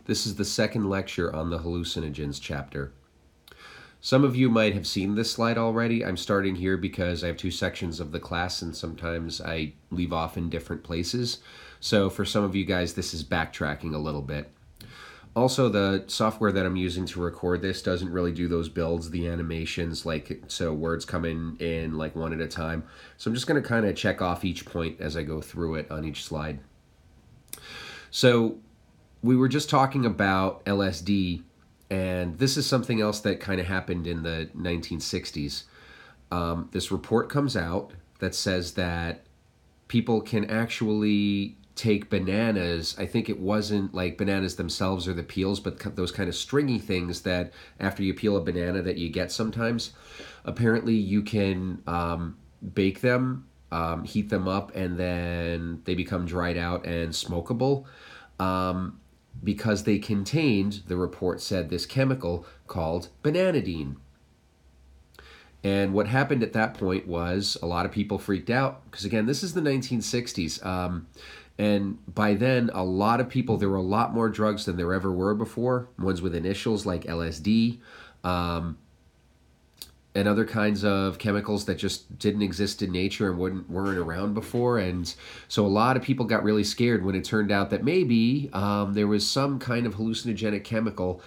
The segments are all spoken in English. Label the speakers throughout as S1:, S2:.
S1: This is the second lecture on the hallucinogens chapter. Some of you might have seen this slide already. I'm starting here because I have two sections of the class and sometimes I leave off in different places. So for some of you guys, this is backtracking a little bit. Also, the software that I'm using to record this doesn't really do those builds, the animations, so words come in like one at a time. So I'm just going to kind of check off each point as I go through it on each slide. So we were just talking about LSD, and this is something else that kind of happened in the 1960s. This report comes out that says that people can actually take bananas. I think it wasn't like bananas themselves or the peels, but those kind of stringy things that after you peel a banana that you get sometimes. Apparently you can bake them, heat them up, and then they become dried out and smokable because they contained, the report said, this chemical called bananidine. And what happened at that point was a lot of people freaked out because, again, this is the 1960s. And by then, a lot of people, there were a lot more drugs than there ever were before, ones with initials like LSD, and other kinds of chemicals that just didn't exist in nature and weren't around before. And so a lot of people got really scared when it turned out that maybe there was some kind of hallucinogenic chemical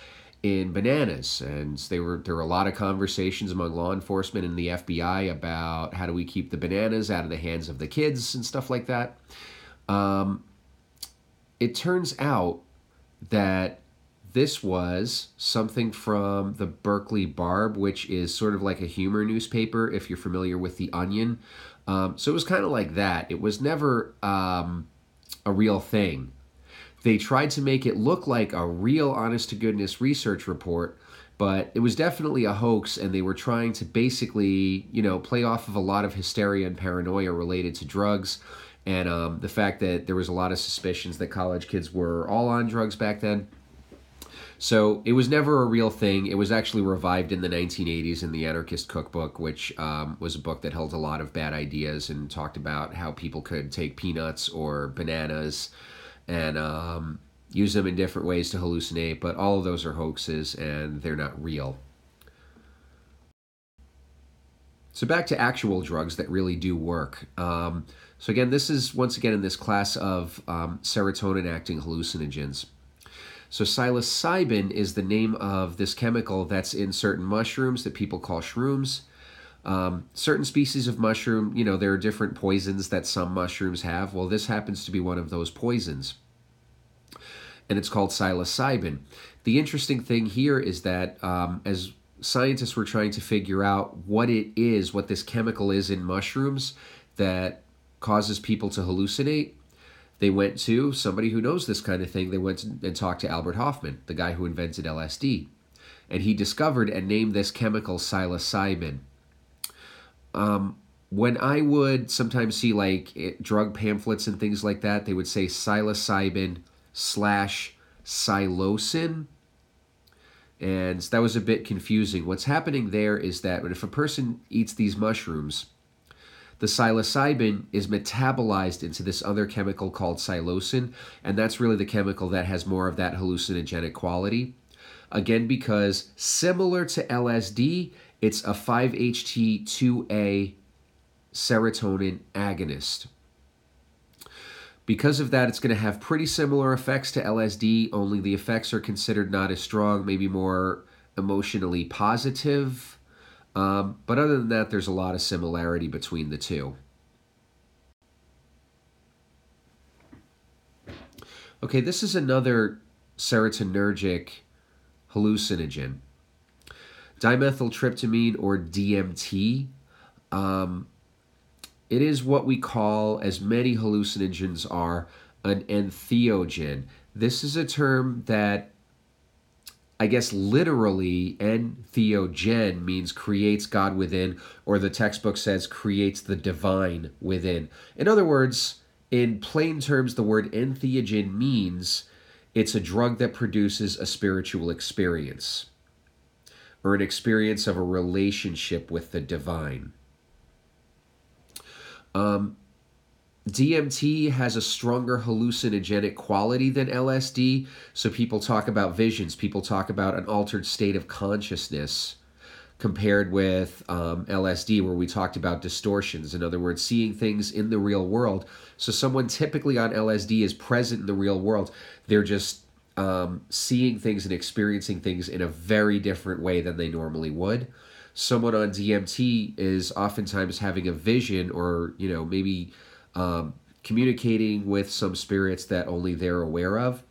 S1: in bananas. And there were a lot of conversations among law enforcement and the FBI about how do we keep the bananas out of the hands of the kids and stuff like that. It turns out that this was something from the Berkeley Barb, which is sort of like a humor newspaper, if you're familiar with The Onion. So it was kind of like that. It was never a real thing. They tried to make it look like a real honest-to-goodness research report, but it was definitely a hoax, and they were trying to basically, play off of a lot of hysteria and paranoia related to drugs, and the fact that there was a lot of suspicions that college kids were all on drugs back then. So it was never a real thing. It was actually revived in the 1980s in the Anarchist Cookbook, which was a book that held a lot of bad ideas and talked about how people could take peanuts or bananas and use them in different ways to hallucinate. But all of those are hoaxes and they're not real. So back to actual drugs that really do work. So again, this is once again in this class of serotonin-acting hallucinogens. So psilocybin is the name of this chemical that's in certain mushrooms that people call shrooms. Certain species of mushroom, there are different poisons that some mushrooms have. Well, this happens to be one of those poisons. And it's called psilocybin. The interesting thing here is that as scientists were trying to figure out what it is, what this chemical is in mushrooms that causes people to hallucinate, they went to somebody who knows this kind of thing. They went and talked to Albert Hofmann, the guy who invented LSD. And he discovered and named this chemical psilocybin. When I would sometimes see drug pamphlets and things like that, they would say psilocybin/psilocin. And that was a bit confusing. What's happening there is that if a person eats these mushrooms, the psilocybin is metabolized into this other chemical called psilocin, and that's really the chemical that has more of that hallucinogenic quality. Again, because similar to LSD, it's a 5-HT2A serotonin agonist. Because of that, it's going to have pretty similar effects to LSD, only the effects are considered not as strong, maybe more emotionally positive. But other than that, there's a lot of similarity between the two. Okay, this is another serotonergic hallucinogen. Dimethyltryptamine, or DMT. It is what we call, as many hallucinogens are, an entheogen. This is a term that I guess literally entheogen means creates God within, or the textbook says creates the divine within. In other words, in plain terms, the word entheogen means it's a drug that produces a spiritual experience or an experience of a relationship with the divine. DMT has a stronger hallucinogenic quality than LSD, so people talk about visions, people talk about an altered state of consciousness compared with LSD, where we talked about distortions. In other words, seeing things in the real world. So someone typically on LSD is present in the real world. They're just seeing things and experiencing things in a very different way than they normally would. Someone on DMT is oftentimes having a vision, or maybe communicating with some spirits that only they're aware of.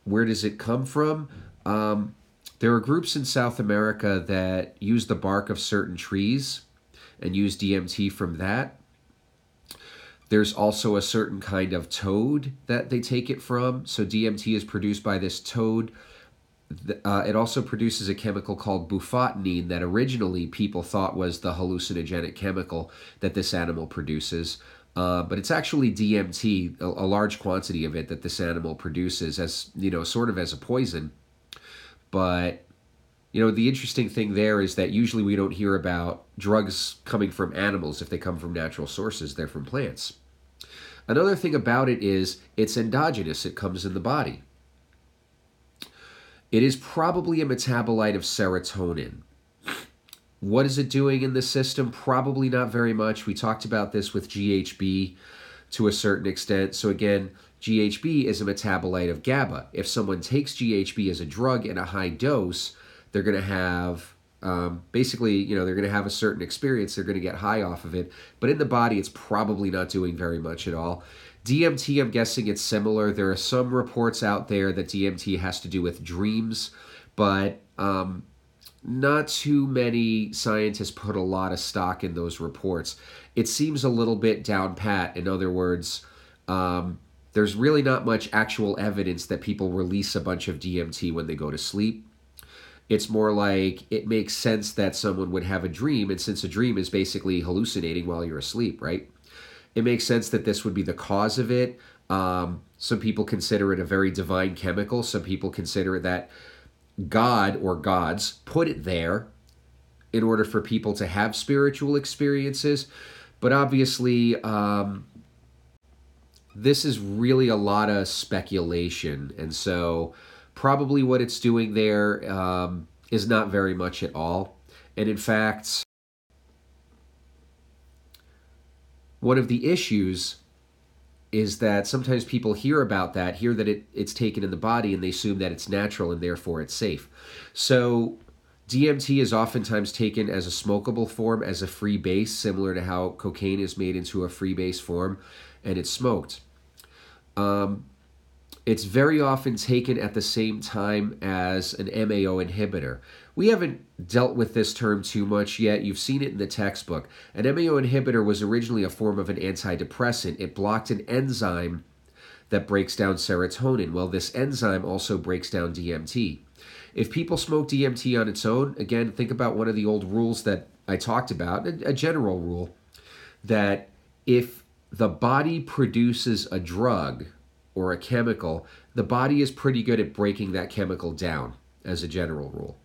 S1: Where does it come from? There are groups in South America that use the bark of certain trees and use DMT from that. There's also a certain kind of toad that they take it from. So DMT is produced by this toad. It also produces a chemical called bufotenine that originally people thought was the hallucinogenic chemical that this animal produces. But it's actually DMT, a large quantity of it that this animal produces as, sort of as a poison. But, the interesting thing there is that usually we don't hear about drugs coming from animals if they come from natural sources. They're from plants. Another thing about it is it's endogenous. It comes in the body. It is probably a metabolite of serotonin. What is it doing in the system? Probably not very much. We talked about this with GHB to a certain extent. So again, GHB is a metabolite of GABA. If someone takes GHB as a drug in a high dose, they're going to have, they're going to have a certain experience. They're going to get high off of it. But in the body, it's probably not doing very much at all. DMT, I'm guessing it's similar. There are some reports out there that DMT has to do with dreams, but not too many scientists put a lot of stock in those reports. It seems a little bit down pat. In other words, there's really not much actual evidence that people release a bunch of DMT when they go to sleep. It's more like it makes sense that someone would have a dream, and since a dream is basically hallucinating while you're asleep, right? It makes sense that this would be the cause of it. Some people consider it a very divine chemical. Some people consider that God or gods put it there in order for people to have spiritual experiences. But obviously, this is really a lot of speculation. And so probably what it's doing there is not very much at all. And in fact, one of the issues is that sometimes people hear that it's taken in the body, and they assume that it's natural and therefore it's safe. So DMT is oftentimes taken as a smokable form, as a free base, similar to how cocaine is made into a free base form, and it's smoked. It's very often taken at the same time as an MAO inhibitor. We haven't dealt with this term too much yet. You've seen it in the textbook. An MAO inhibitor was originally a form of an antidepressant. It blocked an enzyme that breaks down serotonin. Well, this enzyme also breaks down DMT. If people smoke DMT on its own, again, think about one of the old rules that I talked about, a general rule, that if the body produces a drug or a chemical, the body is pretty good at breaking that chemical down as a general rule.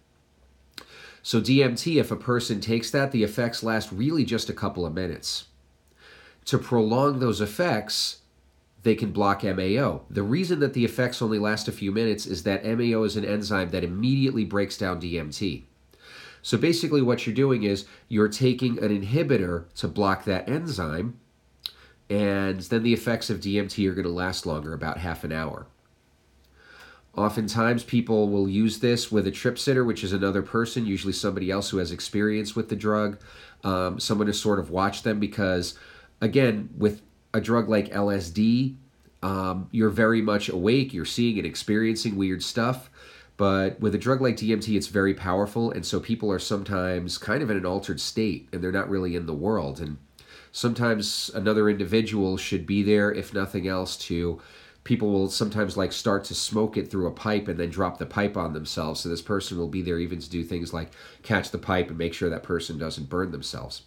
S1: So DMT, if a person takes that, the effects last really just a couple of minutes. To prolong those effects, they can block MAO. The reason that the effects only last a few minutes is that MAO is an enzyme that immediately breaks down DMT. So basically what you're doing is you're taking an inhibitor to block that enzyme, and then the effects of DMT are going to last longer, about half an hour. Oftentimes people will use this with a trip sitter, which is another person, usually somebody else who has experience with the drug, someone to sort of watch them, because again, with a drug like LSD, you're very much awake, you're seeing and experiencing weird stuff. But with a drug like DMT, it's very powerful, and so people are sometimes kind of in an altered state, and they're not really in the world. And sometimes another individual should be there, if nothing else, people will sometimes start to smoke it through a pipe and then drop the pipe on themselves. So this person will be there even to do things like catch the pipe and make sure that person doesn't burn themselves.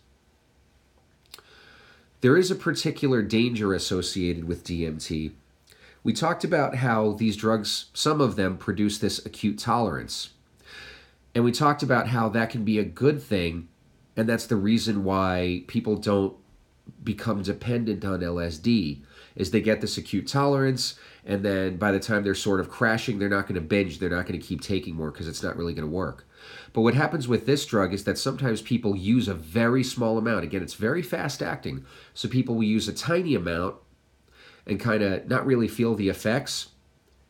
S1: There is a particular danger associated with DMT. We talked about how these drugs, some of them, produce this acute tolerance. And we talked about how that can be a good thing, and that's the reason why people don't become dependent on LSD, is they get this acute tolerance, and then by the time they're sort of crashing, they're not going to binge, they're not going to keep taking more because it's not really going to work. But what happens with this drug is that sometimes people use a very small amount. Again, it's very fast acting, so people will use a tiny amount and kind of not really feel the effects.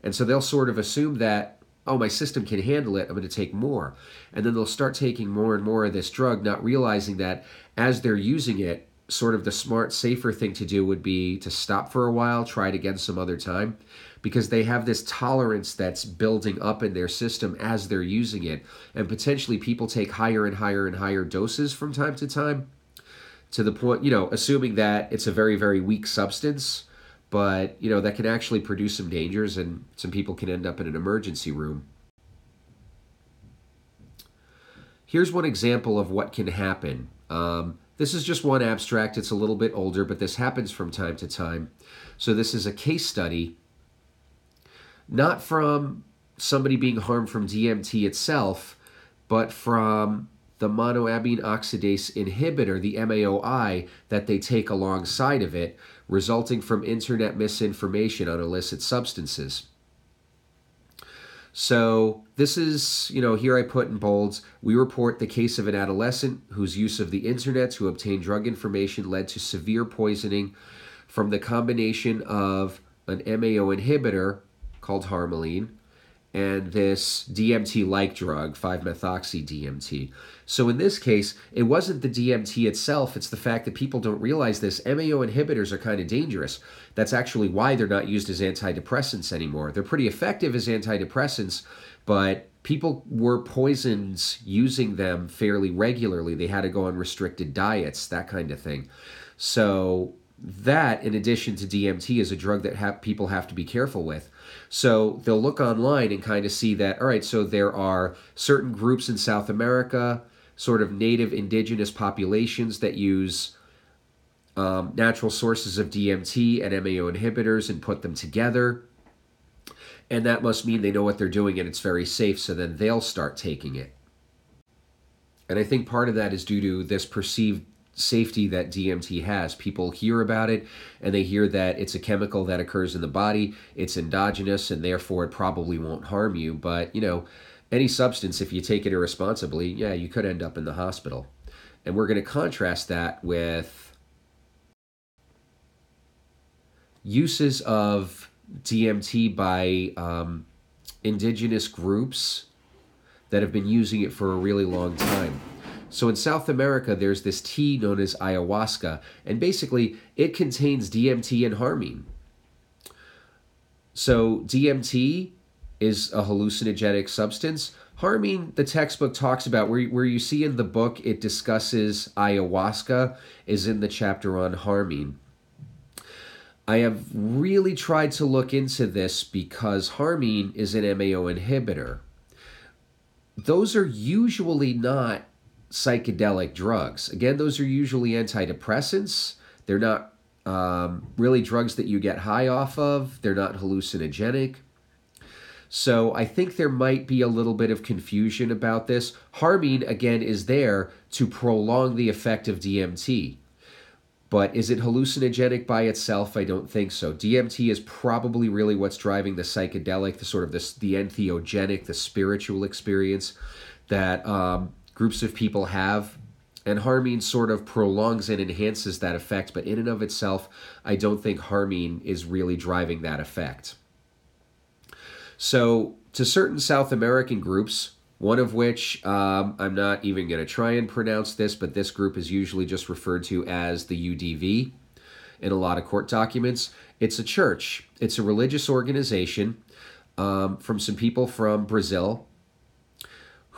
S1: And so they'll sort of assume that, oh, my system can handle it, I'm going to take more. And then they'll start taking more and more of this drug, not realizing that as they're using it, sort of the smart, safer thing to do would be to stop for a while, try it again some other time, because they have this tolerance that's building up in their system as they're using it. And potentially people take higher and higher and higher doses from time to the point, assuming that it's a very, very weak substance, but, that can actually produce some dangers, and some people can end up in an emergency room. Here's one example of what can happen. This is just one abstract. It's a little bit older, but this happens from time to time. So this is a case study, not from somebody being harmed from DMT itself, but from the monoamine oxidase inhibitor, the MAOI, that they take alongside of it, resulting from internet misinformation on illicit substances. So this is, here I put in bolds, we report the case of an adolescent whose use of the internet to obtain drug information led to severe poisoning from the combination of an MAO inhibitor called Harmaline and this DMT-like drug, 5-methoxy-DMT. So in this case, it wasn't the DMT itself, it's the fact that people don't realize this. MAO inhibitors are kind of dangerous. That's actually why they're not used as antidepressants anymore. They're pretty effective as antidepressants, but people were poisoned using them fairly regularly. They had to go on restricted diets, that kind of thing. So that, in addition to DMT, is a drug that people have to be careful with. So they'll look online and kind of see that, all right, so there are certain groups in South America, sort of native indigenous populations that use natural sources of DMT and MAO inhibitors and put them together. And that must mean they know what they're doing and it's very safe, so then they'll start taking it. And I think part of that is due to this perceived safety that DMT has. People hear about it and they hear that it's a chemical that occurs in the body, it's endogenous, and therefore it probably won't harm you. But, any substance, if you take it irresponsibly, you could end up in the hospital. And we're going to contrast that with uses of DMT by indigenous groups that have been using it for a really long time. So in South America, there's this tea known as ayahuasca, and basically it contains DMT and harmine. So DMT is a hallucinogenic substance. Harmine, the textbook talks about, where you see in the book it discusses ayahuasca, is in the chapter on harmine. I have really tried to look into this because harmine is an MAO inhibitor. Those are usually not psychedelic drugs. Again, those are usually antidepressants. They're not really drugs that you get high off of. They're not hallucinogenic. So I think there might be a little bit of confusion about this. Harmine, again, is there to prolong the effect of DMT. But is it hallucinogenic by itself? I don't think so. DMT is probably really what's driving the psychedelic, the entheogenic, the spiritual experience that groups of people have, and harmine sort of prolongs and enhances that effect, but in and of itself, I don't think harmine is really driving that effect. So, to certain South American groups, one of which, I'm not even going to try and pronounce this, but this group is usually just referred to as the UDV in a lot of court documents. It's a church. It's a religious organization from some people from Brazil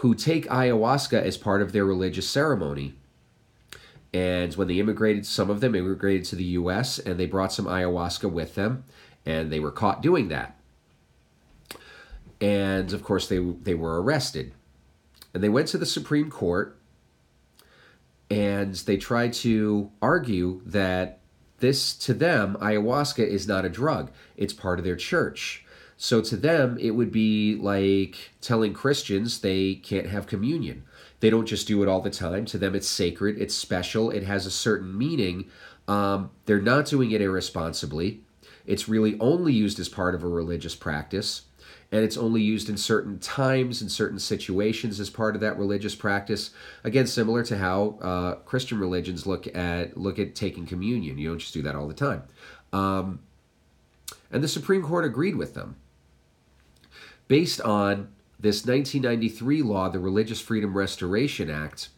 S1: who take ayahuasca as part of their religious ceremony. And when they immigrated, some of them immigrated to the U.S., and they brought some ayahuasca with them, and they were caught doing that. And, of course, they were arrested. And they went to the Supreme Court, and they tried to argue that this, to them, ayahuasca is not a drug. It's part of their church. So to them, it would be like telling Christians they can't have communion. They don't just do it all the time. To them, it's sacred, it's special, it has a certain meaning They're not doing it irresponsibly. It's really only used as part of a religious practice, and it's only used in certain times and certain situations as part of that religious practice. Again, similar to how Christian religions look at taking communion. You don't just do that all the time. And the Supreme Court agreed with them. Based on this 1993 law, the Religious Freedom Restoration Act,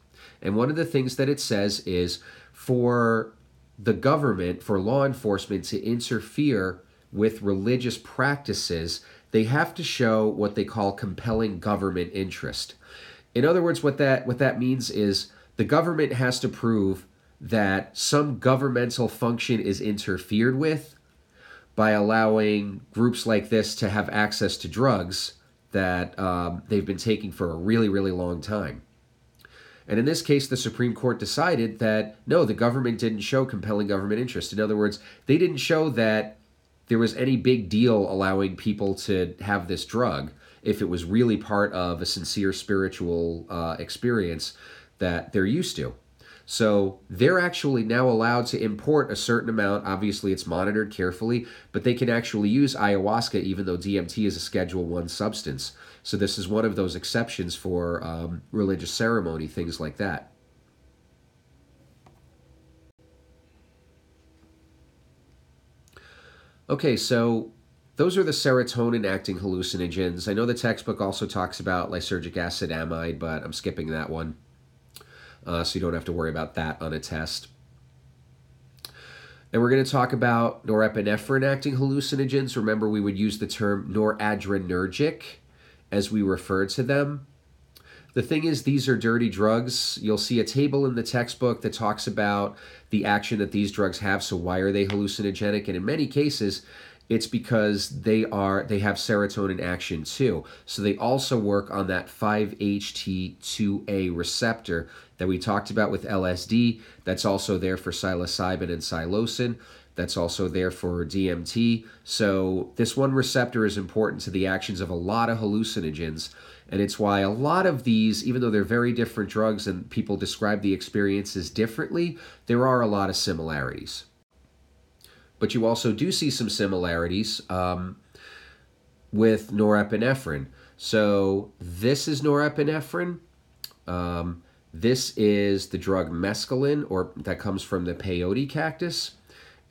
S1: and one of the things that it says is for the government, for law enforcement to interfere with religious practices, they have to show what they call compelling government interest. In other words, what that means is the government has to prove that some governmental function is interfered with by allowing groups like this to have access to drugs that they've been taking for a really, really long time. And in this case, the Supreme Court decided that, no, the government didn't show compelling government interest. In other words, they didn't show that there was any big deal allowing people to have this drug if it was really part of a sincere spiritual experience that they're used to. So they're actually now allowed to import a certain amount. Obviously, it's monitored carefully, but they can actually use ayahuasca even though DMT is a Schedule I substance. So this is one of those exceptions for religious ceremony, things like that. Okay, so those are the serotonin-acting hallucinogens. I know the textbook also talks about lysergic acid amide, but I'm skipping that one. So you don't have to worry about that on a test. And we're going to talk about norepinephrine-acting hallucinogens. Remember, we would use the term noradrenergic as we refer to them. The thing is, these are dirty drugs. You'll see a table in the textbook that talks about the action that these drugs have. So why are they hallucinogenic? And in many cases, it's because they have serotonin action too. So they also work on that 5-HT2A receptor that we talked about with LSD. That's also there for psilocybin and psilocin. That's also there for DMT. So this one receptor is important to the actions of a lot of hallucinogens. And it's why a lot of these, even though they're very different drugs and people describe the experiences differently, there are a lot of similarities. But you also do see some similarities with norepinephrine. So this is norepinephrine. This is the drug mescaline, or that comes from the peyote cactus.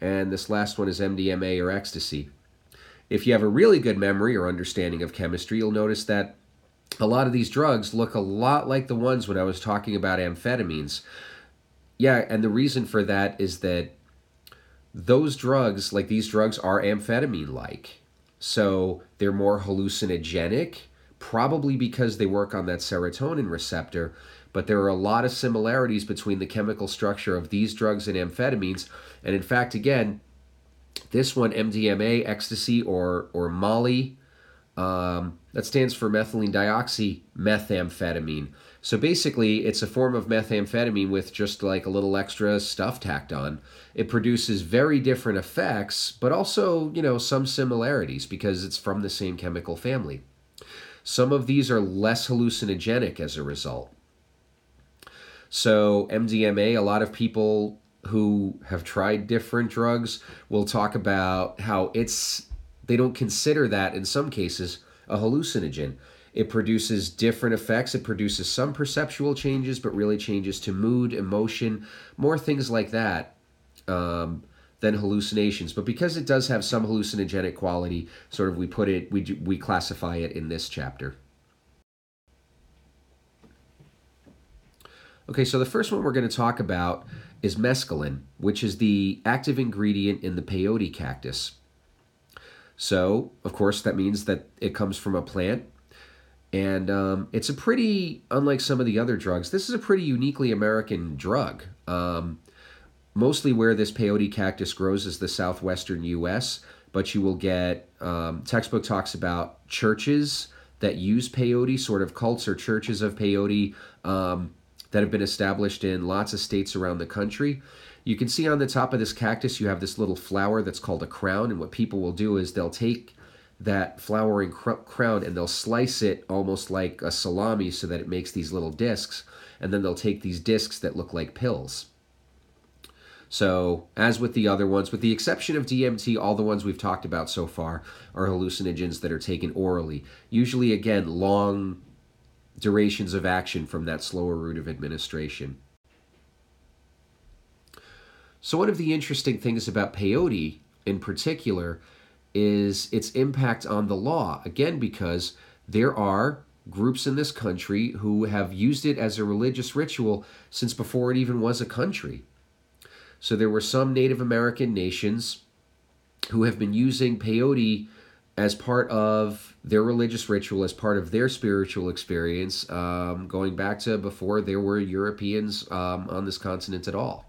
S1: And this last one is MDMA or ecstasy. If you have a really good memory or understanding of chemistry, you'll notice that a lot of these drugs look a lot like the ones when I was talking about amphetamines. Yeah, and the reason for that is that those drugs, like these drugs, are amphetamine-like. So they're more hallucinogenic, probably because they work on that serotonin receptor, but there are a lot of similarities between the chemical structure of these drugs and amphetamines. And in fact, again, this one, MDMA, ecstasy, or Molly, that stands for methylene dioxymethamphetamine. So basically, it's a form of methamphetamine with just like a little extra stuff tacked on. It produces very different effects, but also, some similarities because it's from the same chemical family. Some of these are less hallucinogenic as a result. So MDMA, a lot of people who have tried different drugs will talk about how they don't consider that in some cases a hallucinogen. It produces different effects. It produces some perceptual changes, but really changes to mood, emotion, more things like that than hallucinations. But because it does have some hallucinogenic quality, sort of we classify it in this chapter. Okay, so the first one we're going to talk about is mescaline, which is the active ingredient in the peyote cactus. So, of course, that means that it comes from a plant. And it's a pretty, unlike some of the other drugs, this is a pretty uniquely American drug. Mostly where this peyote cactus grows is the southwestern U.S., but you will get, textbook talks about churches that use peyote, sort of cults or churches of peyote that have been established in lots of states around the country. You can see on the top of this cactus, you have this little flower that's called a crown, and what people will do is they'll take that flowering crown and they'll slice it almost like a salami so that it makes these little discs, and then they'll take these discs that look like pills. So, as with the other ones, with the exception of DMT, all the ones we've talked about so far are hallucinogens that are taken orally. Usually, again, long durations of action from that slower route of administration. So, one of the interesting things about peyote in particular is its impact on the law. Again, because there are groups in this country who have used it as a religious ritual since before it even was a country. So there were some Native American nations who have been using peyote as part of their religious ritual, as part of their spiritual experience, going back to before there were Europeans on this continent at all.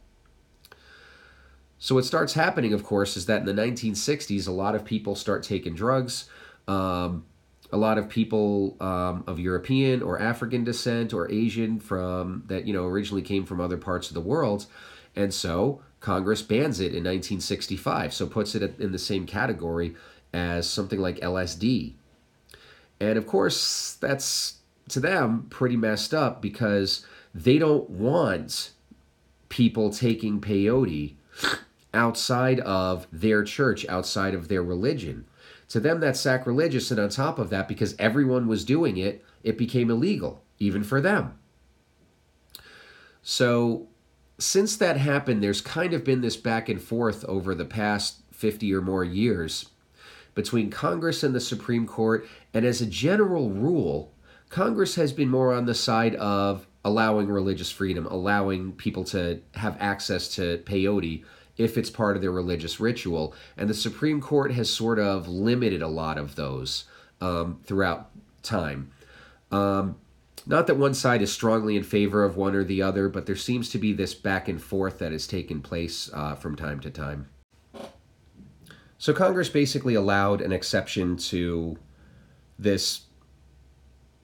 S1: So what starts happening, of course, is that in the 1960s, a lot of people start taking drugs. A lot of people of European or African descent or Asian from that originally came from other parts of the world. And so Congress bans it in 1965, so puts it in the same category as something like LSD. And of course, that's, to them, pretty messed up because they don't want people taking peyote outside of their church, outside of their religion. To them, that's sacrilegious, and on top of that, because everyone was doing it, it became illegal, even for them. So since that happened, there's kind of been this back and forth over the past 50 or more years between Congress and the Supreme Court, and as a general rule, Congress has been more on the side of allowing religious freedom, allowing people to have access to peyote if it's part of their religious ritual, and the Supreme Court has sort of limited a lot of those throughout time. Not that one side is strongly in favor of one or the other, but there seems to be this back and forth that has taken place from time to time. So Congress basically allowed an exception to this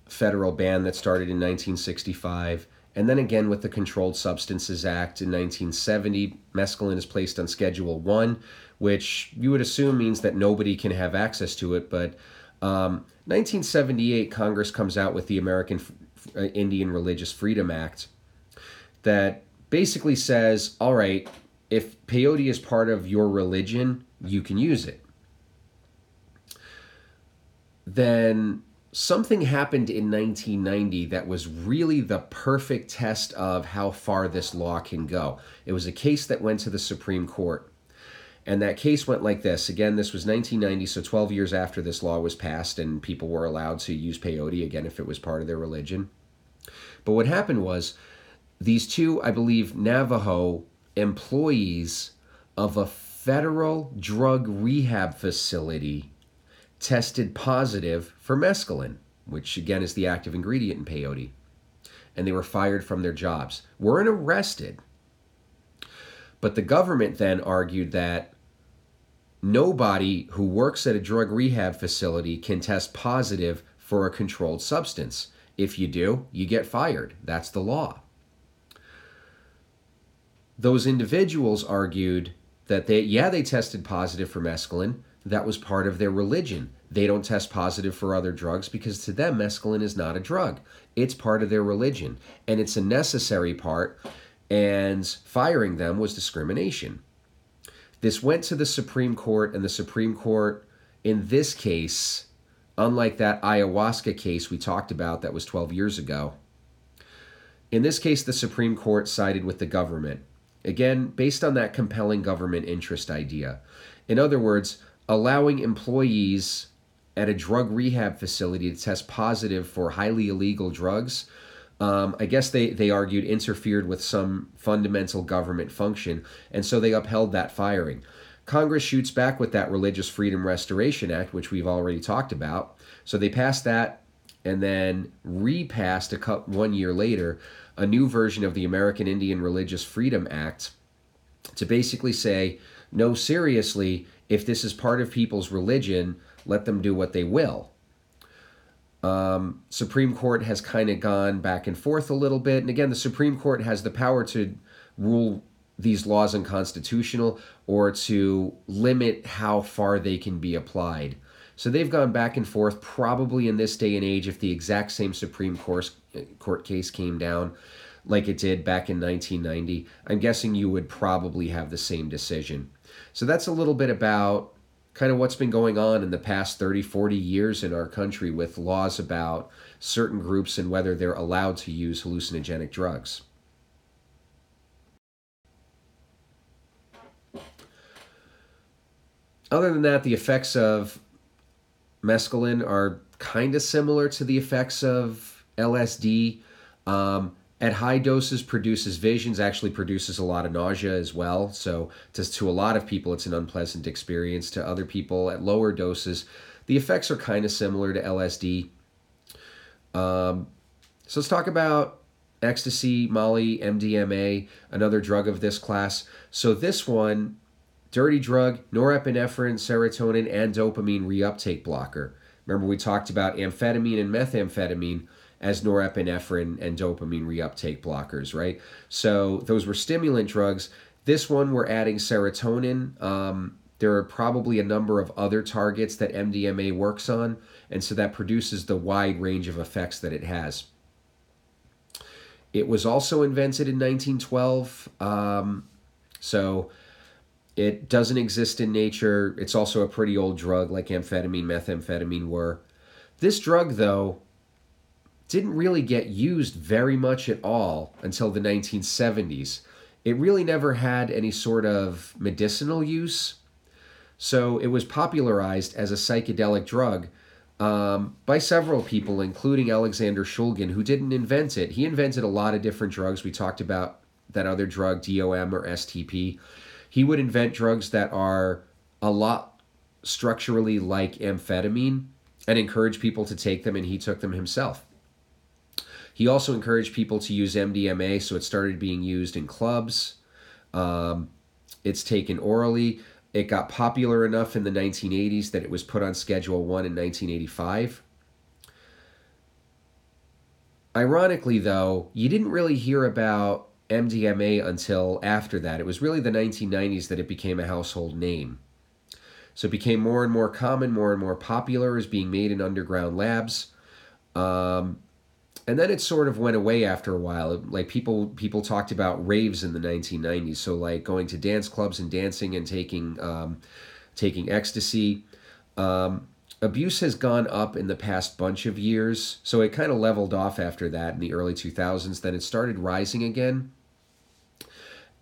S1: federal ban that started in 1965, and then again with the Controlled Substances Act in 1970, mescaline is placed on Schedule 1, which you would assume means that nobody can have access to it, but 1978, Congress comes out with the American Indian Religious Freedom Act that basically says, all right, if peyote is part of your religion, you can use it. Then something happened in 1990 that was really the perfect test of how far this law can go. It was a case that went to the Supreme Court. And that case went like this. Again, this was 1990, so 12 years after this law was passed and people were allowed to use peyote, again, if it was part of their religion. But what happened was these two, I believe, Navajo employees of a federal drug rehab facility tested positive for mescaline, which again is the active ingredient in peyote. And they were fired from their jobs. Weren't arrested. But the government then argued that nobody who works at a drug rehab facility can test positive for a controlled substance. If you do, you get fired. That's the law. Those individuals argued that they tested positive for mescaline. That was part of their religion. They don't test positive for other drugs because to them, mescaline is not a drug. It's part of their religion, and it's a necessary part, and firing them was discrimination. This went to the Supreme Court, and the Supreme Court, in this case, unlike that ayahuasca case we talked about that was 12 years ago, in this case, the Supreme Court sided with the government. Again, based on that compelling government interest idea. In other words, allowing employees at a drug rehab facility to test positive for highly illegal drugs, I guess they argued interfered with some fundamental government function, and so they upheld that firing. Congress shoots back with that Religious Freedom Restoration Act, which we've already talked about. So they passed that and then repassed 1 year later a new version of the American Indian Religious Freedom Act to basically say, no, seriously, if this is part of people's religion, let them do what they will. Supreme Court has kind of gone back and forth a little bit. And again, the Supreme Court has the power to rule these laws unconstitutional or to limit how far they can be applied. So they've gone back and forth. Probably in this day and age, if the exact same Supreme Court case came down, like it did back in 1990, I'm guessing you would probably have the same decision. So that's a little bit about kind of what's been going on in the past 30, 40 years in our country with laws about certain groups and whether they're allowed to use hallucinogenic drugs. Other than that, the effects of mescaline are kind of similar to the effects of LSD. At high doses, produces visions, actually produces a lot of nausea as well. So to a lot of people, it's an unpleasant experience. To other people, at lower doses, the effects are kind of similar to LSD. So let's talk about ecstasy, Molly, MDMA, another drug of this class. So this one, dirty drug, norepinephrine, serotonin, and dopamine reuptake blocker. Remember we talked about amphetamine and methamphetamine as norepinephrine and dopamine reuptake blockers, right? So those were stimulant drugs. This one, we're adding serotonin. There are probably a number of other targets that MDMA works on, and so that produces the wide range of effects that it has. It was also invented in 1912, so it doesn't exist in nature. It's also a pretty old drug like amphetamine, methamphetamine were. This drug, though, didn't really get used very much at all until the 1970s. It really never had any sort of medicinal use. So it was popularized as a psychedelic drug by several people, including Alexander Shulgin, who didn't invent it. He invented a lot of different drugs. We talked about that other drug, DOM or STP. He would invent drugs that are a lot structurally like amphetamine and encourage people to take them, and he took them himself. He also encouraged people to use MDMA, so it started being used in clubs. It's taken orally. It got popular enough in the 1980s that it was put on Schedule 1 in 1985. Ironically, though, you didn't really hear about MDMA until after that. It was really the 1990s that it became a household name. So it became more and more common, more and more popular, as being made in underground labs. And then it sort of went away after a while. Like people talked about raves in the 1990s. So like going to dance clubs and dancing and taking ecstasy. Abuse has gone up in the past bunch of years. So it kind of leveled off after that in the early 2000s. Then it started rising again.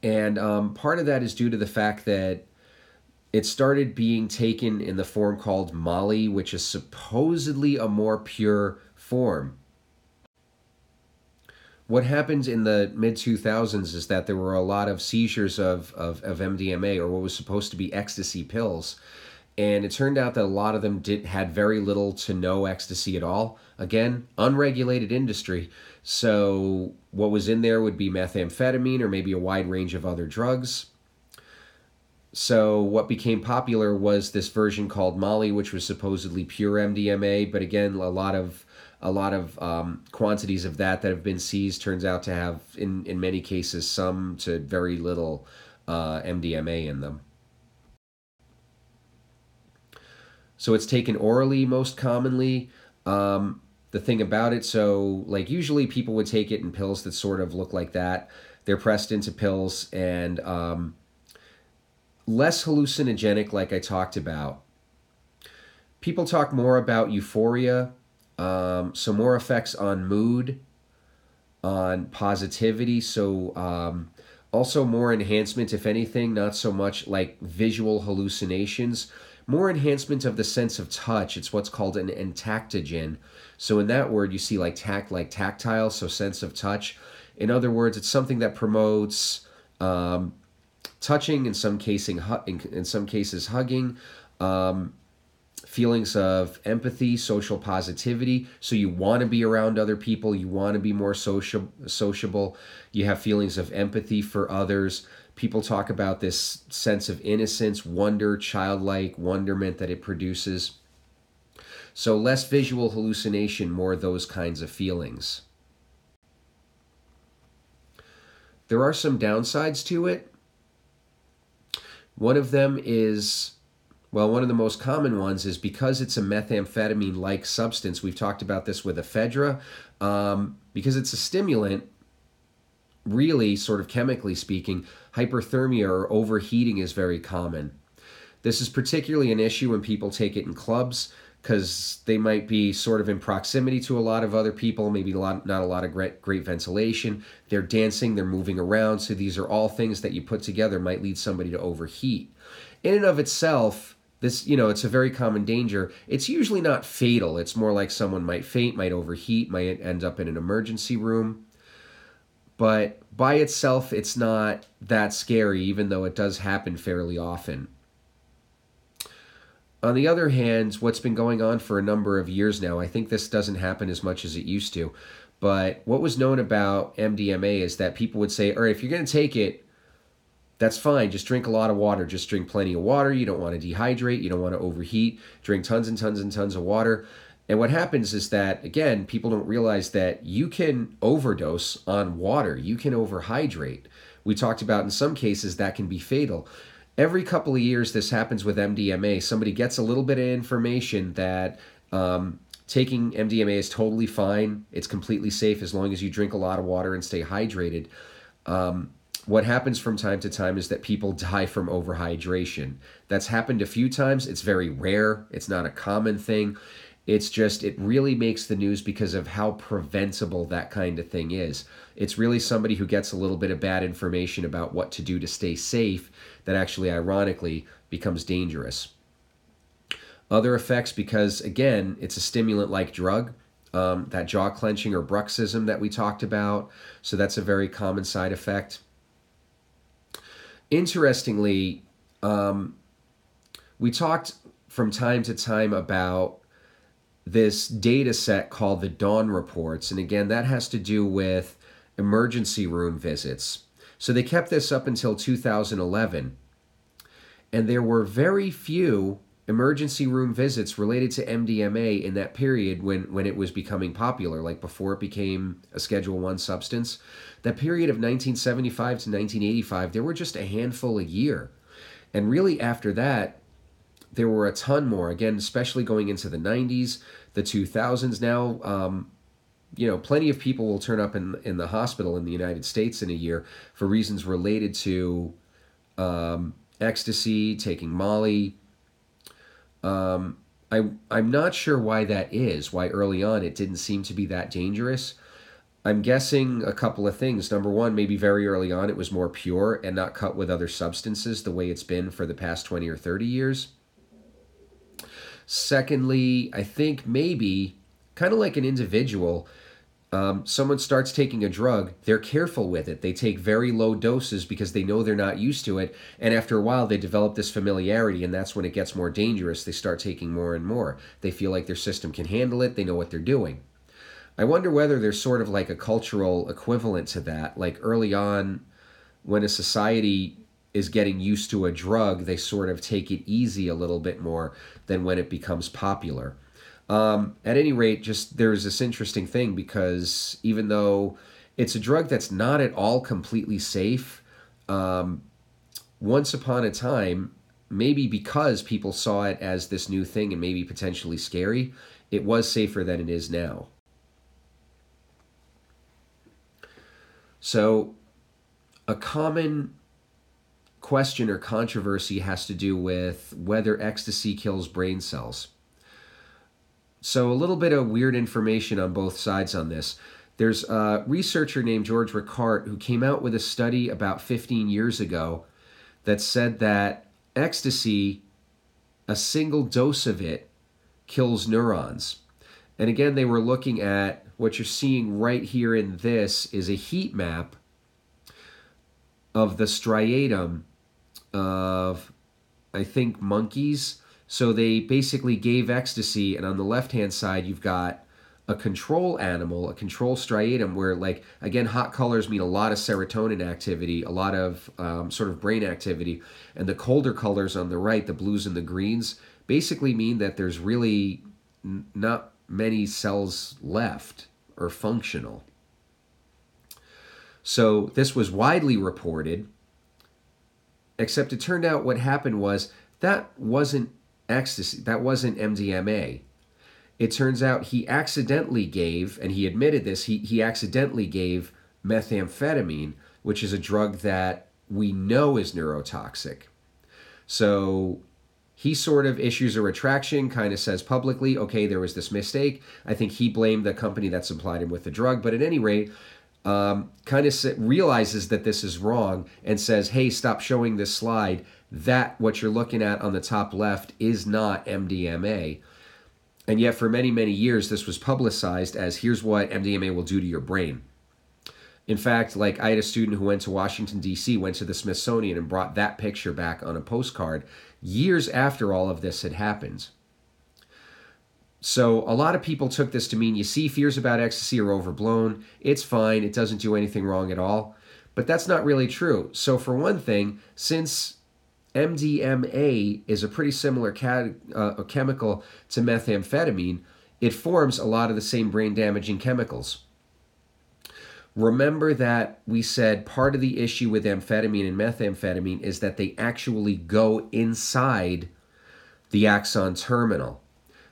S1: And part of that is due to the fact that it started being taken in the form called Molly, which is supposedly a more pure form. What happened in the mid-2000s is that there were a lot of seizures of MDMA, or what was supposed to be ecstasy pills. And it turned out that a lot of them had very little to no ecstasy at all. Again, unregulated industry. So what was in there would be methamphetamine or maybe a wide range of other drugs. So what became popular was this version called Molly, which was supposedly pure MDMA. But again, a lot of quantities of that have been seized turns out to have, in many cases, some to very little MDMA in them. So it's taken orally most commonly. The thing about it, so like usually people would take it in pills that sort of look like that. They're pressed into pills and less hallucinogenic, like I talked about. People talk more about euphoria. So more effects on mood, on positivity. So also more enhancement, if anything, not so much like visual hallucinations. More enhancement of the sense of touch. It's what's called an entactogen. So in that word, you see like tactile, so sense of touch. In other words, it's something that promotes touching, in some cases hugging, feelings of empathy, social positivity. So you want to be around other people. You want to be more sociable. You have feelings of empathy for others. People talk about this sense of innocence, wonder, childlike wonderment that it produces. So less visual hallucination, more those kinds of feelings. There are some downsides to it. One of them is, well, one of the most common ones is because it's a methamphetamine-like substance. We've talked about this with ephedra. Because it's a stimulant, really, sort of chemically speaking, hyperthermia or overheating is very common. This is particularly an issue when people take it in clubs because they might be sort of in proximity to a lot of other people, maybe not a lot of great ventilation. They're dancing, they're moving around. So these are all things that you put together might lead somebody to overheat. In and of itself, this, it's a very common danger. It's usually not fatal. It's more like someone might faint, might overheat, might end up in an emergency room. But by itself, it's not that scary, even though it does happen fairly often. On the other hand, what's been going on for a number of years now, I think this doesn't happen as much as it used to, but what was known about MDMA is that people would say, all right, if you're going to take it, that's fine. Just drink a lot of water. Just drink plenty of water. You don't want to dehydrate. You don't want to overheat. Drink tons and tons and tons of water. And what happens is that, again, people don't realize that you can overdose on water. You can overhydrate. We talked about in some cases that can be fatal. Every couple of years this happens with MDMA. Somebody gets a little bit of information that taking MDMA is totally fine. It's completely safe as long as you drink a lot of water and stay hydrated. What happens from time to time is that people die from overhydration. That's happened a few times. It's very rare. It's not a common thing. It's just, it really makes the news because of how preventable that kind of thing is. It's really somebody who gets a little bit of bad information about what to do to stay safe that actually, ironically, becomes dangerous. Other effects, because, again, it's a stimulant-like drug, that jaw clenching or bruxism that we talked about. So that's a very common side effect. Interestingly, we talked from time to time about this data set called the Dawn Reports. And again, that has to do with emergency room visits. So they kept this up until 2011. And there were very few emergency room visits related to MDMA in that period when it was becoming popular, like before it became a Schedule I substance. That period of 1975 to 1985, there were just a handful a year. And really after that, there were a ton more, again, especially going into the 90s, the 2000s now. Plenty of people will turn up in the hospital in the United States in a year for reasons related to ecstasy, taking Molly. I'm not sure why that is, why early on it didn't seem to be that dangerous. I'm guessing a couple of things. Number one, maybe very early on it was more pure and not cut with other substances the way it's been for the past 20 or 30 years. Secondly, I think maybe, kind of like an individual, someone starts taking a drug, they're careful with it. They take very low doses because they know they're not used to it. And after a while, they develop this familiarity, and that's when it gets more dangerous. They start taking more and more. They feel like their system can handle it. They know what they're doing. I wonder whether there's sort of like a cultural equivalent to that. Like early on, when a society is getting used to a drug, they sort of take it easy a little bit more than when it becomes popular. At any rate, just there's this interesting thing because even though it's a drug that's not at all completely safe, once upon a time, maybe because people saw it as this new thing and maybe potentially scary, it was safer than it is now. So a common question or controversy has to do with whether ecstasy kills brain cells. So a little bit of weird information on both sides on this. There's a researcher named George Ricart who came out with a study about 15 years ago that said that ecstasy, a single dose of it, kills neurons. And again, they were looking at what you're seeing right here in this is a heat map of the striatum of, I think, monkeys. So they basically gave ecstasy, and on the left-hand side, you've got a control animal, a control striatum, where, like, again, hot colors mean a lot of serotonin activity, a lot of sort of brain activity, and the colder colors on the right, the blues and the greens, basically mean that there's really not many cells left or functional. So this was widely reported, except it turned out what happened was that wasn't ecstasy, that wasn't MDMA. It turns out he accidentally gave, and he admitted this, he accidentally gave methamphetamine, which is a drug that we know is neurotoxic. So he sort of issues a retraction, kind of says publicly, okay, there was this mistake. I think he blamed the company that supplied him with the drug. But at any rate, kind of realizes that this is wrong and says, hey, stop showing this slide. That what you're looking at on the top left is not MDMA. And yet for many, many years, this was publicized as here's what MDMA will do to your brain. In fact, like I had a student who went to Washington, D.C., went to the Smithsonian and brought that picture back on a postcard years after all of this had happened. So a lot of people took this to mean, you see, fears about ecstasy are overblown. It's fine. It doesn't do anything wrong at all. But that's not really true. So for one thing, since MDMA is a pretty similar chemical to methamphetamine, it forms a lot of the same brain-damaging chemicals. Remember that we said part of the issue with amphetamine and methamphetamine is that they actually go inside the axon terminal,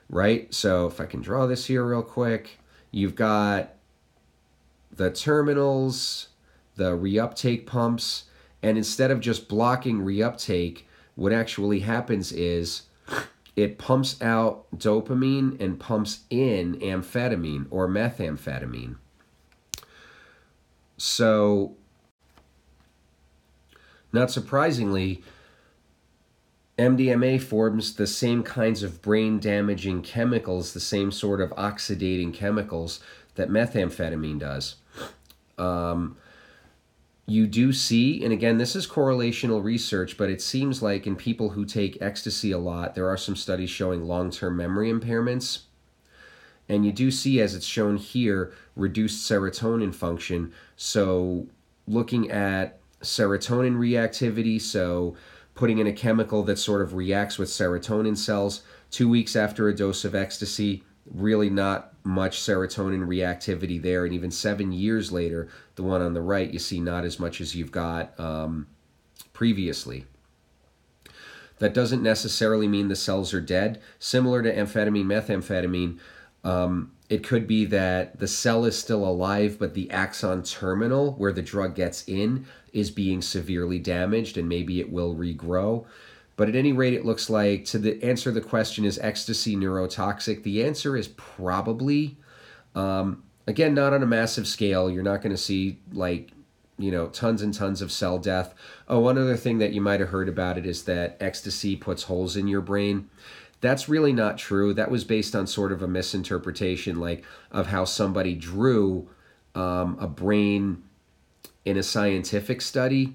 S1: right? So if I can draw this here real quick, you've got the terminals, the reuptake pumps, and instead of just blocking reuptake, what actually happens is it pumps out dopamine and pumps in amphetamine or methamphetamine. So, not surprisingly, MDMA forms the same kinds of brain-damaging chemicals, the same sort of oxidating chemicals that methamphetamine does. You do see, and again, this is correlational research, but it seems like in people who take ecstasy a lot, there are some studies showing long-term memory impairments. And you do see, as it's shown here, reduced serotonin function. So looking at serotonin reactivity, so putting in a chemical that sort of reacts with serotonin cells, 2 weeks after a dose of ecstasy, really not much serotonin reactivity there. And even 7 years later, the one on the right, you see not as much as you've got previously. That doesn't necessarily mean the cells are dead. Similar to amphetamine, methamphetamine, it could be that the cell is still alive, but the axon terminal, where the drug gets in, is being severely damaged, and maybe it will regrow. But at any rate, it looks like, to answer the question, is ecstasy neurotoxic? The answer is probably. Again, not on a massive scale. You're not going to see, like, tons and tons of cell death. Oh, one other thing that you might have heard about it is that ecstasy puts holes in your brain. That's really not true. That was based on sort of a misinterpretation, like, of how somebody drew a brain in a scientific study.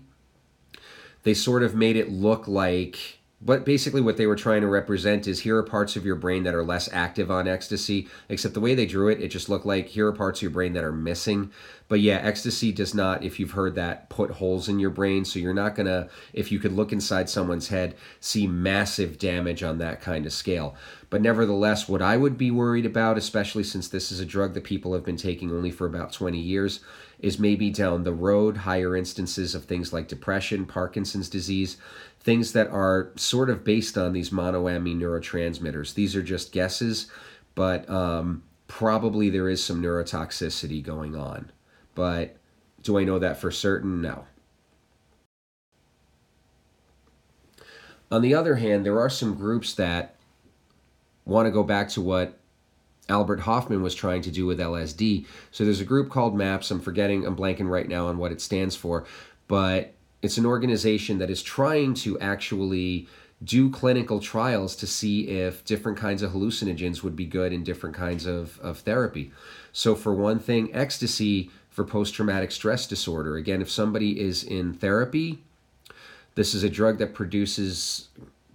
S1: They sort of made it look like, but basically what they were trying to represent is here are parts of your brain that are less active on ecstasy, except the way they drew it, it just looked like here are parts of your brain that are missing. But yeah, ecstasy does not, if you've heard that, put holes in your brain. So you're not going to, if you could look inside someone's head, see massive damage on that kind of scale. But nevertheless, what I would be worried about, especially since this is a drug that people have been taking only for about 20 years, is maybe down the road, higher instances of things like depression, Parkinson's disease, things that are sort of based on these monoamine neurotransmitters. These are just guesses, but probably there is some neurotoxicity going on. But do I know that for certain? No. On the other hand, there are some groups that want to go back to what Albert Hoffman was trying to do with LSD. So there's a group called MAPS. I'm blanking right now on what it stands for, but it's an organization that is trying to actually do clinical trials to see if different kinds of hallucinogens would be good in different kinds of therapy. So for one thing, ecstasy for post-traumatic stress disorder. Again, if somebody is in therapy, this is a drug that produces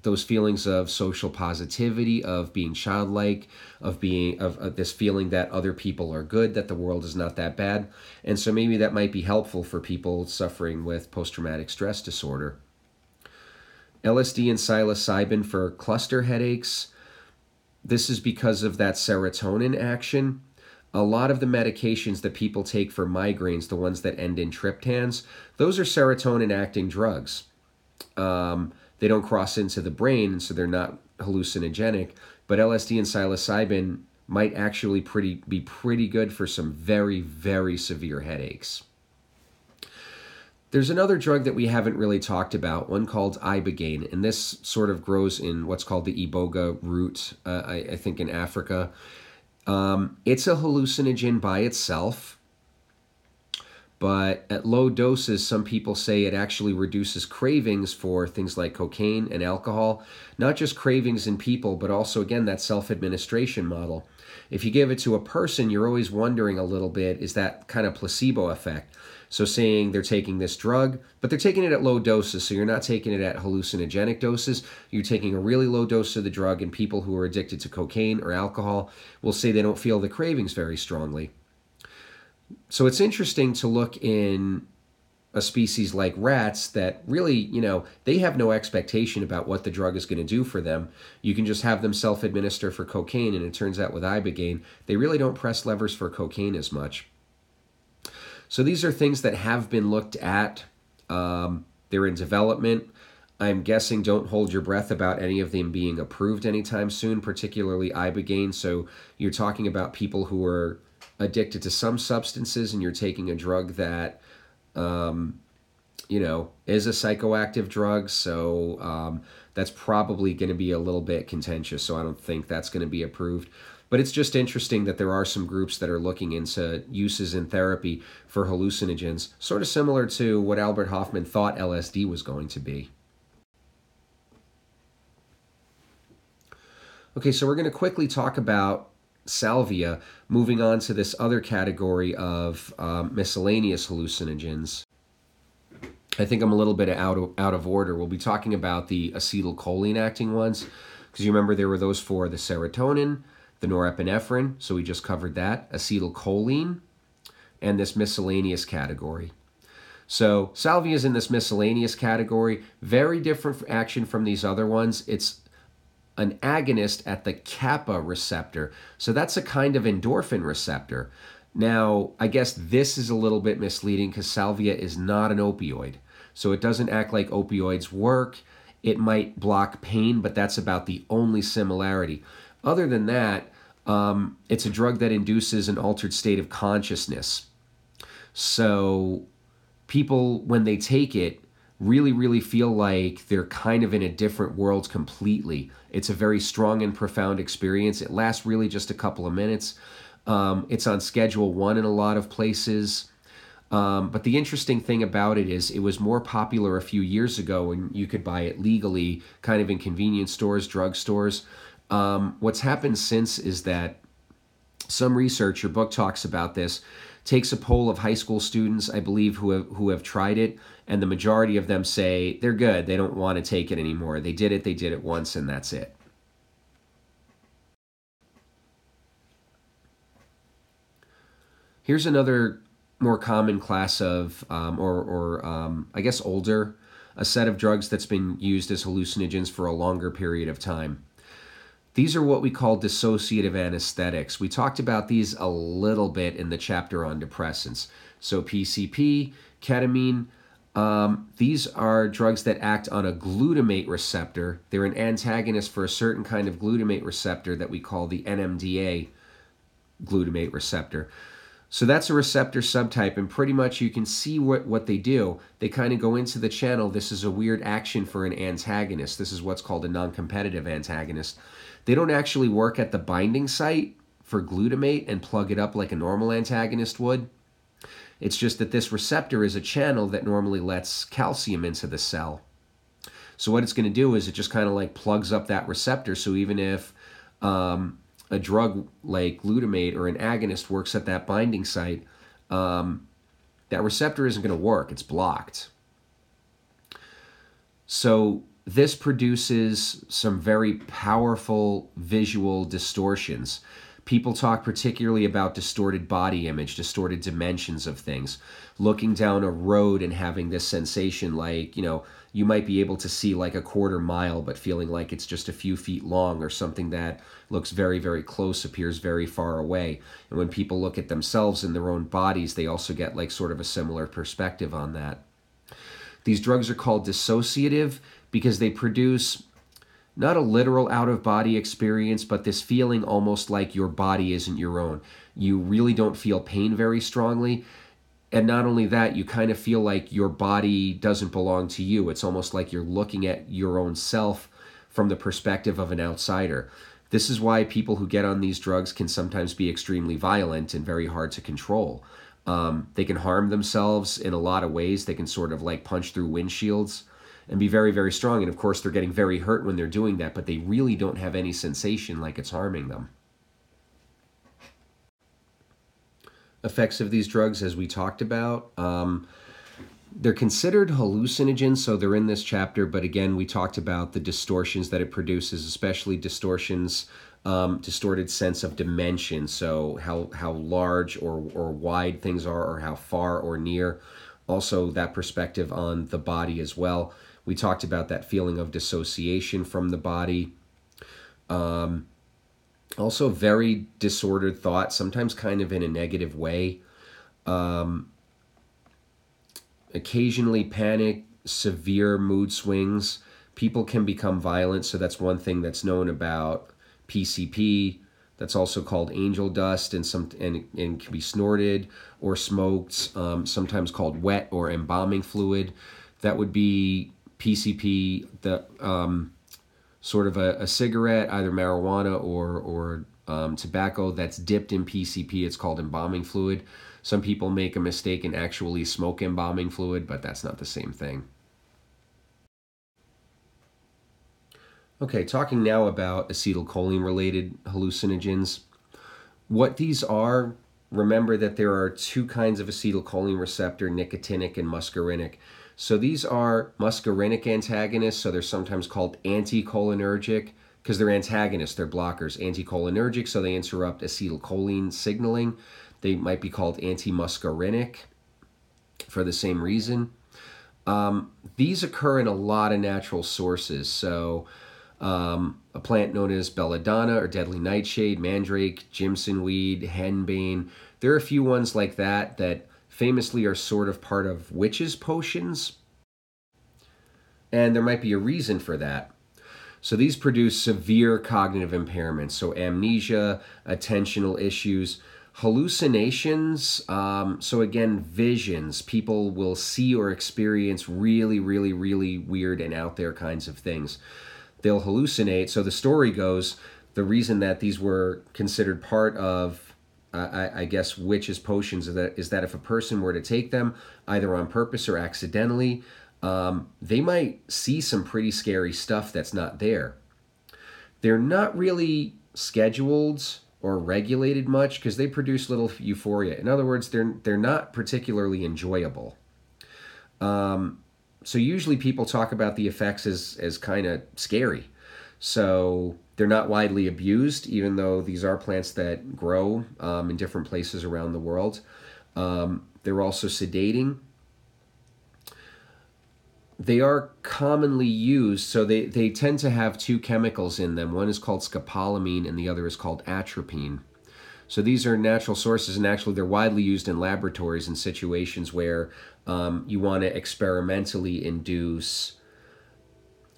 S1: those feelings of social positivity, of being childlike, of this feeling that other people are good, that the world is not that bad. And so maybe that might be helpful for people suffering with post-traumatic stress disorder. LSD and psilocybin for cluster headaches. This is because of that serotonin action. A lot of the medications that people take for migraines, the ones that end in triptans, those are serotonin-acting drugs. They don't cross into the brain, so they're not hallucinogenic. But LSD and psilocybin might actually be pretty good for some very, very severe headaches. There's another drug that we haven't really talked about, one called ibogaine, and this sort of grows in what's called the iboga root, I think in Africa. It's a hallucinogen by itself, but at low doses, some people say it actually reduces cravings for things like cocaine and alcohol. Not just cravings in people, but also, again, that self-administration model. If you give it to a person, you're always wondering a little bit, is that kind of placebo effect? So saying they're taking this drug, but they're taking it at low doses, so you're not taking it at hallucinogenic doses. You're taking a really low dose of the drug, and people who are addicted to cocaine or alcohol will say they don't feel the cravings very strongly. So it's interesting to look in a species like rats that really, they have no expectation about what the drug is going to do for them. You can just have them self-administer for cocaine, and it turns out with ibogaine, they really don't press levers for cocaine as much. So these are things that have been looked at. They're in development. I'm guessing don't hold your breath about any of them being approved anytime soon, particularly ibogaine. So you're talking about people who are addicted to some substances, and you're taking a drug that, is a psychoactive drug. So that's probably going to be a little bit contentious. So I don't think that's going to be approved. But it's just interesting that there are some groups that are looking into uses in therapy for hallucinogens, sort of similar to what Albert Hofmann thought LSD was going to be. Okay, so we're going to quickly talk about salvia, moving on to this other category of miscellaneous hallucinogens. I think I'm a little bit out of order. We'll be talking about the acetylcholine-acting ones, because you remember there were those for the serotonin, the norepinephrine, so we just covered that, acetylcholine, and this miscellaneous category. So salvia is in this miscellaneous category, very different action from these other ones. It's an agonist at the kappa receptor, so that's a kind of endorphin receptor. Now, I guess this is a little bit misleading because salvia is not an opioid, so it doesn't act like opioids work. It might block pain, but that's about the only similarity. Other than that, it's a drug that induces an altered state of consciousness. So people, when they take it, really, really feel like they're kind of in a different world completely. It's a very strong and profound experience. It lasts really just a couple of minutes. It's on Schedule 1 in a lot of places. But the interesting thing about it is it was more popular a few years ago when you could buy it legally, kind of in convenience stores, drugstores. What's happened since is that some research, your book talks about this, takes a poll of high school students, I believe, who have tried it, and the majority of them say they're good, they don't want to take it anymore. They did it once, and that's it. Here's another more common class of, I guess older, a set of drugs that's been used as hallucinogens for a longer period of time. These are what we call dissociative anesthetics. We talked about these a little bit in the chapter on depressants. So PCP, ketamine, these are drugs that act on a glutamate receptor. They're an antagonist for a certain kind of glutamate receptor that we call the NMDA glutamate receptor. So that's a receptor subtype, and pretty much you can see what they do. They kind of go into the channel. This is a weird action for an antagonist. This is what's called a non-competitive antagonist. They don't actually work at the binding site for glutamate and plug it up like a normal antagonist would. It's just that this receptor is a channel that normally lets calcium into the cell. So what it's going to do is it just kind of like plugs up that receptor, so even if a drug like glutamate or an agonist works at that binding site, that receptor isn't going to work. It's blocked. So this produces some very powerful visual distortions. People talk particularly about distorted body image, distorted dimensions of things. Looking down a road and having this sensation like, you might be able to see like a quarter mile, but feeling like it's just a few feet long, or something that looks very, very close appears very far away. And when people look at themselves in their own bodies, they also get like sort of a similar perspective on that. These drugs are called dissociative because they produce not a literal out-of-body experience, but this feeling almost like your body isn't your own. You really don't feel pain very strongly. And not only that, you kind of feel like your body doesn't belong to you. It's almost like you're looking at your own self from the perspective of an outsider. This is why people who get on these drugs can sometimes be extremely violent and very hard to control. They can harm themselves in a lot of ways. They can sort of like punch through windshields and be very, very strong. And of course, they're getting very hurt when they're doing that, but they really don't have any sensation like it's harming them. Effects of these drugs, as we talked about, they're considered hallucinogens, so they're in this chapter, but again, we talked about the distortions that it produces, especially distortions, distorted sense of dimension, so how large or wide things are, or how far or near. Also, that perspective on the body as well. We talked about that feeling of dissociation from the body. Also, very disordered thought, sometimes kind of in a negative way. Occasionally panic, severe mood swings. People can become violent, so that's one thing that's known about PCP. That's also called angel dust, and can be snorted or smoked, sometimes called wet or embalming fluid. That would be PCP, the sort of a cigarette, either marijuana or tobacco that's dipped in PCP. It's called embalming fluid. Some people make a mistake and actually smoke embalming fluid, but that's not the same thing. Okay, talking now about acetylcholine-related hallucinogens. What these are, remember that there are two kinds of acetylcholine receptor, nicotinic and muscarinic. So these are muscarinic antagonists, so they're sometimes called anticholinergic because they're antagonists, they're blockers. Anticholinergic, so they interrupt acetylcholine signaling. They might be called antimuscarinic for the same reason. These occur in a lot of natural sources. So a plant known as belladonna or deadly nightshade, mandrake, jimson weed, henbane. There are a few ones like that that famously are sort of part of witches' potions. And there might be a reason for that. So these produce severe cognitive impairments, so amnesia, attentional issues, hallucinations, so again, visions. People will see or experience really, really, really weird and out there kinds of things. They'll hallucinate. So the story goes, the reason that these were considered part of, I guess, witches' potions is that if a person were to take them, either on purpose or accidentally, they might see some pretty scary stuff that's not there. They're not really scheduled or regulated much because they produce little euphoria. In other words, they're not particularly enjoyable. So usually people talk about the effects as kind of scary. So they're not widely abused, even though these are plants that grow in different places around the world. They're also sedating. They are commonly used, so they tend to have two chemicals in them. One is called scopolamine and the other is called atropine. So these are natural sources, and actually they're widely used in laboratories in situations where you want to experimentally induce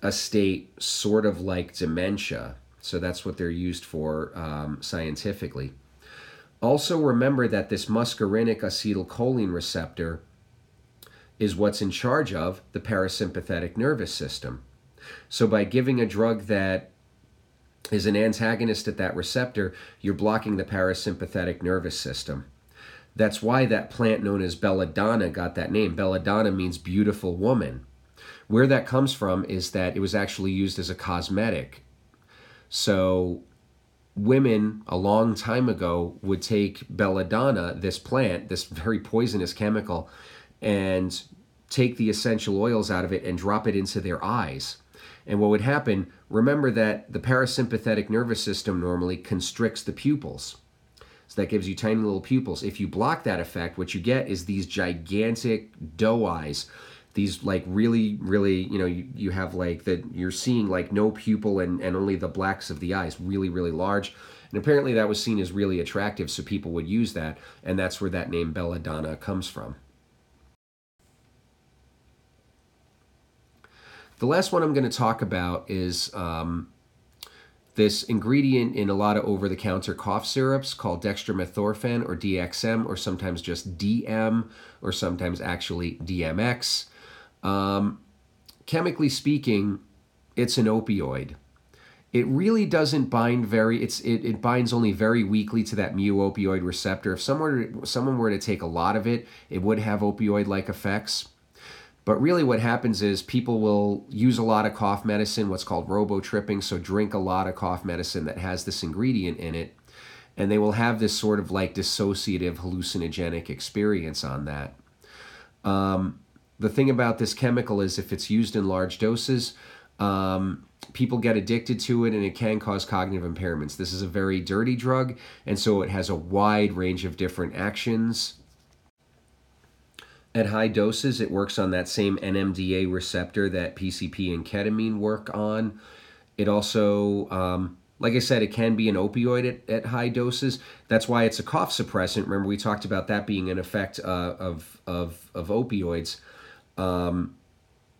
S1: a state sort of like dementia. So that's what they're used for scientifically. Also remember that this muscarinic acetylcholine receptor is what's in charge of the parasympathetic nervous system. So by giving a drug that is an antagonist at that receptor, you're blocking the parasympathetic nervous system. That's why that plant known as belladonna got that name. Belladonna means beautiful woman. Where that comes from is that it was actually used as a cosmetic. So women a long time ago would take belladonna, this plant, this very poisonous chemical, and take the essential oils out of it and drop it into their eyes. And what would happen, remember that the parasympathetic nervous system normally constricts the pupils. So that gives you tiny little pupils. If you block that effect, what you get is these gigantic doe eyes. These like really, really, you have like that, you're seeing like no pupil and only the blacks of the eyes, really, really large. And apparently that was seen as really attractive, so people would use that. And that's where that name belladonna comes from. The last one I'm going to talk about is This ingredient in a lot of over-the-counter cough syrups called dextromethorphan or DXM, or sometimes just DM, or sometimes actually DMX. Chemically speaking, it's an opioid. It really doesn't bind it binds only very weakly to that mu-opioid receptor. If someone were to take a lot of it, it would have opioid-like effects. But really what happens is people will use a lot of cough medicine, what's called robo-tripping, so drink a lot of cough medicine that has this ingredient in it, and they will have this sort of like dissociative hallucinogenic experience on that. The thing about this chemical is if it's used in large doses, people get addicted to it and it can cause cognitive impairments. This is a very dirty drug, and so it has a wide range of different actions. At high doses, it works on that same NMDA receptor that PCP and ketamine work on. It also, like I said, it can be an opioid at high doses. That's why it's a cough suppressant. Remember, we talked about that being an effect of opioids.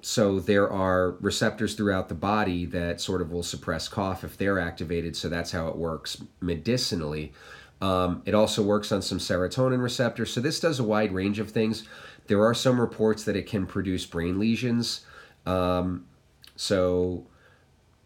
S1: So there are receptors throughout the body that sort of will suppress cough if they're activated. So that's how it works medicinally. It also works on some serotonin receptors. So this does a wide range of things. There are some reports that it can produce brain lesions. So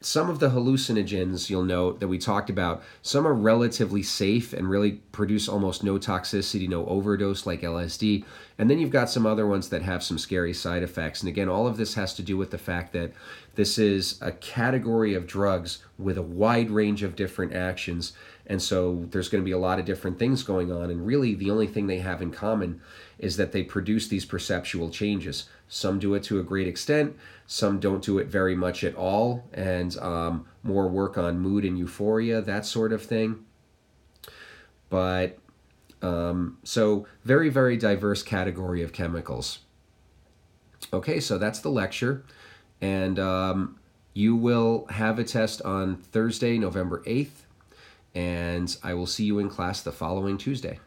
S1: some of the hallucinogens, you'll note, that we talked about, some are relatively safe and really produce almost no toxicity, no overdose like LSD. And then you've got some other ones that have some scary side effects. And again, all of this has to do with the fact that this is a category of drugs with a wide range of different actions. And so there's going to be a lot of different things going on. And really the only thing they have in common is that they produce these perceptual changes. Some do it to a great extent, some don't do it very much at all, and more work on mood and euphoria, that sort of thing. But so very, very diverse category of chemicals. Okay, so that's the lecture, and you will have a test on Thursday, November 8th, and I will see you in class the following Tuesday.